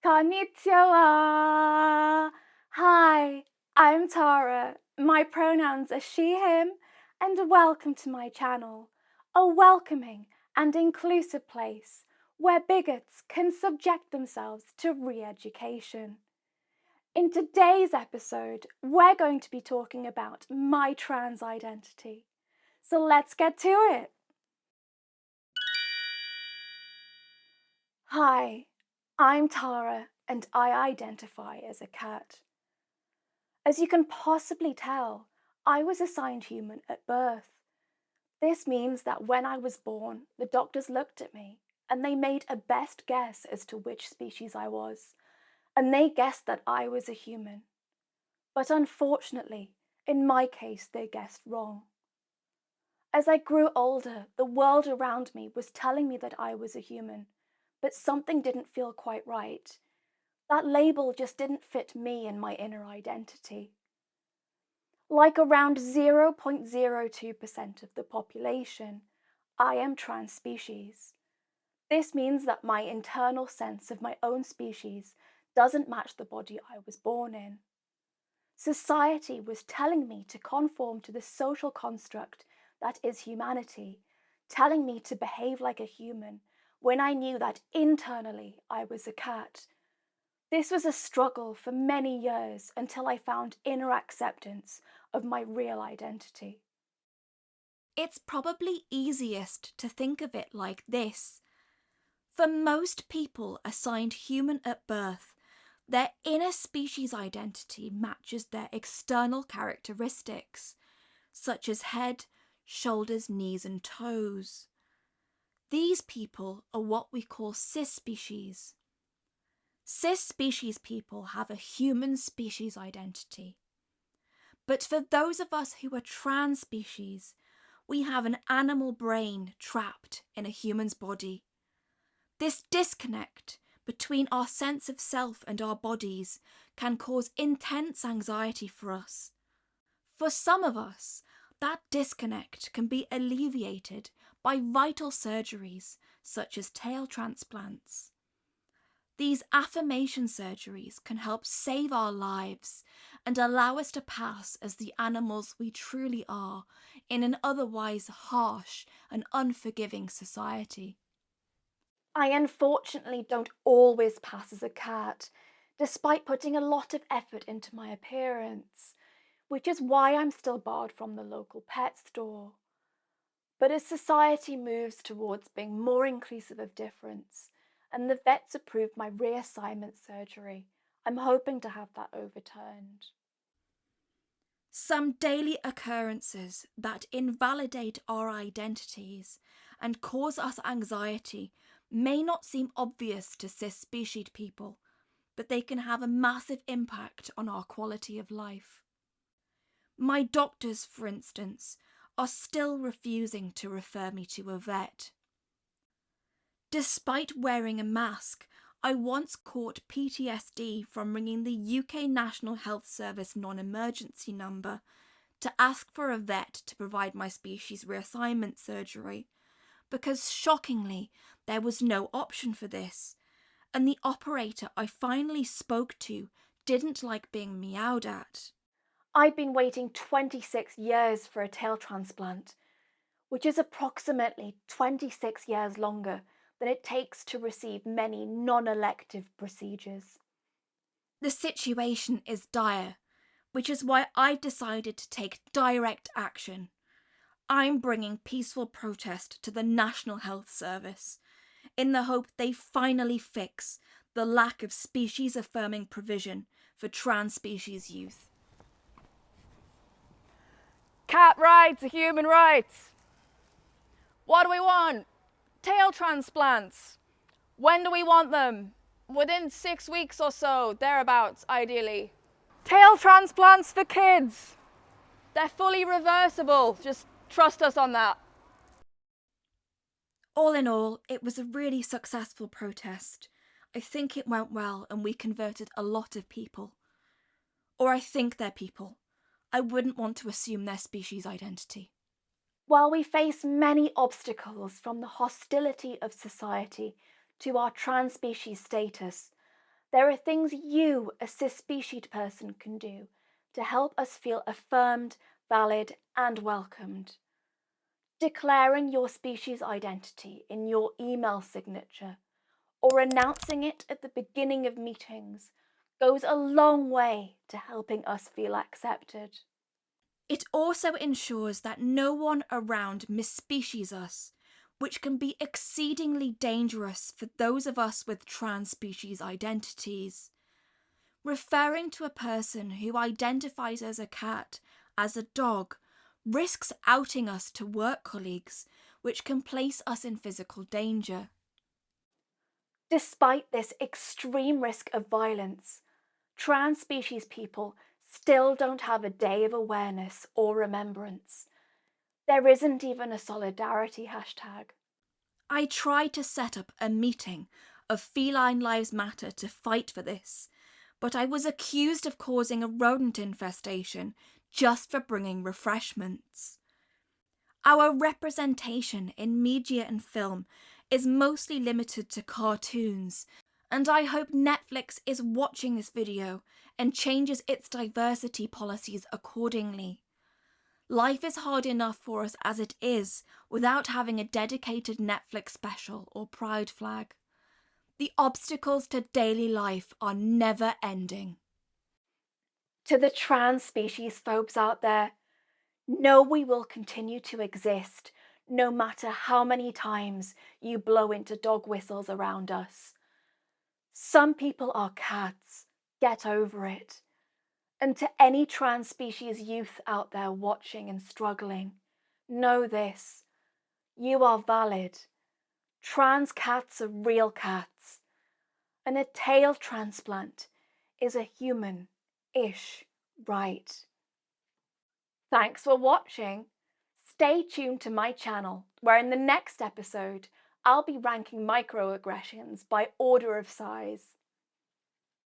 Konnichiwa! Hi, I'm Tara. My pronouns are she, him, and welcome to my channel, a welcoming and inclusive place where bigots can subject themselves to re-education. In today's episode, we're going to be talking about my trans identity. So let's get to it. Hi, I'm Tara and I identify as a cat. As you can possibly tell, I was assigned human at birth. This means that when I was born, the doctors looked at me and they made a best guess as to which species I was, and they guessed that I was a human. But unfortunately, in my case, they guessed wrong. As I grew older, the world around me was telling me that I was a human, but something didn't feel quite right. That label just didn't fit me and my inner identity. Like around 0.02% of the population, I am trans species. This means that my internal sense of my own species doesn't match the body I was born in. Society was telling me to conform to the social construct that is humanity, telling me to behave like a human when I knew that internally I was a cat. This was a struggle for many years until I found inner acceptance of my real identity. It's probably easiest to think of it like this. For most people assigned human at birth, their inner species identity matches their external characteristics, such as head, shoulders, knees, and toes. These people are what we call cis species. Cis species people have a human species identity. But for those of us who are trans species, we have an animal brain trapped in a human's body. This disconnect between our sense of self and our bodies can cause intense anxiety for us. For some of us, that disconnect can be alleviated by vital surgeries such as tail transplants. These affirmation surgeries can help save our lives and allow us to pass as the animals we truly are in an otherwise harsh and unforgiving society. I unfortunately don't always pass as a cat, despite putting a lot of effort into my appearance, which is why I'm still barred from the local pet store. But as society moves towards being more inclusive of difference, and the vets approved my reassignment surgery, I'm hoping to have that overturned. Some daily occurrences that invalidate our identities and cause us anxiety may not seem obvious to cis-specied people, but they can have a massive impact on our quality of life. My doctors, for instance, are still refusing to refer me to a vet. Despite wearing a mask, I once caught PTSD from ringing the UK National Health Service non-emergency number to ask for a vet to provide my species reassignment surgery, because shockingly there was no option for this, and the operator I finally spoke to didn't like being meowed at. I'd been waiting 26 years for a tail transplant, which is approximately 26 years longer than it takes to receive many non-elective procedures. The situation is dire, which is why I decided to take direct action. I'm bringing peaceful protest to the National Health Service in the hope they finally fix the lack of species-affirming provision for trans species youth. Cat rights are human rights. What do we want? Tail transplants. When do we want them? Within 6 weeks or so, thereabouts, ideally. Tail transplants for kids. They're fully reversible. Just trust us on that. All in all, it was a really successful protest. I think it went well and we converted a lot of people. Or I think they're people. I wouldn't want to assume their species identity. While we face many obstacles from the hostility of society to our trans species status, There are things you, a cis-specied person, can do to help us feel affirmed, valid, and welcomed. Declaring your species identity in your email signature or announcing it at the beginning of meetings goes a long way to helping us feel accepted. It also ensures that no one around misspecies us, which can be exceedingly dangerous for those of us with trans-species identities. Referring to a person who identifies as a cat as a dog risks outing us to work colleagues, which can place us in physical danger. Despite this extreme risk of violence, trans species people still don't have a day of awareness or remembrance. There isn't even a solidarity hashtag. I tried to set up a meeting of Feline Lives Matter to fight for this, but I was accused of causing a rodent infestation just for bringing refreshments. Our representation in media and film is mostly limited to cartoons, and I hope Netflix is watching this video and changes its diversity policies accordingly. Life is hard enough for us as it is without having a dedicated Netflix special or pride flag. The obstacles to daily life are never ending. To the trans species phobes out there, know we will continue to exist no matter how many times you blow into dog whistles around us. Some people are cats, get over it. And to any trans species youth out there watching and struggling, know this: you are valid. Trans cats are real cats, and a tail transplant is a human-ish right. Thanks for watching. Stay tuned to my channel, where in the next episode, I'll be ranking microaggressions by order of size.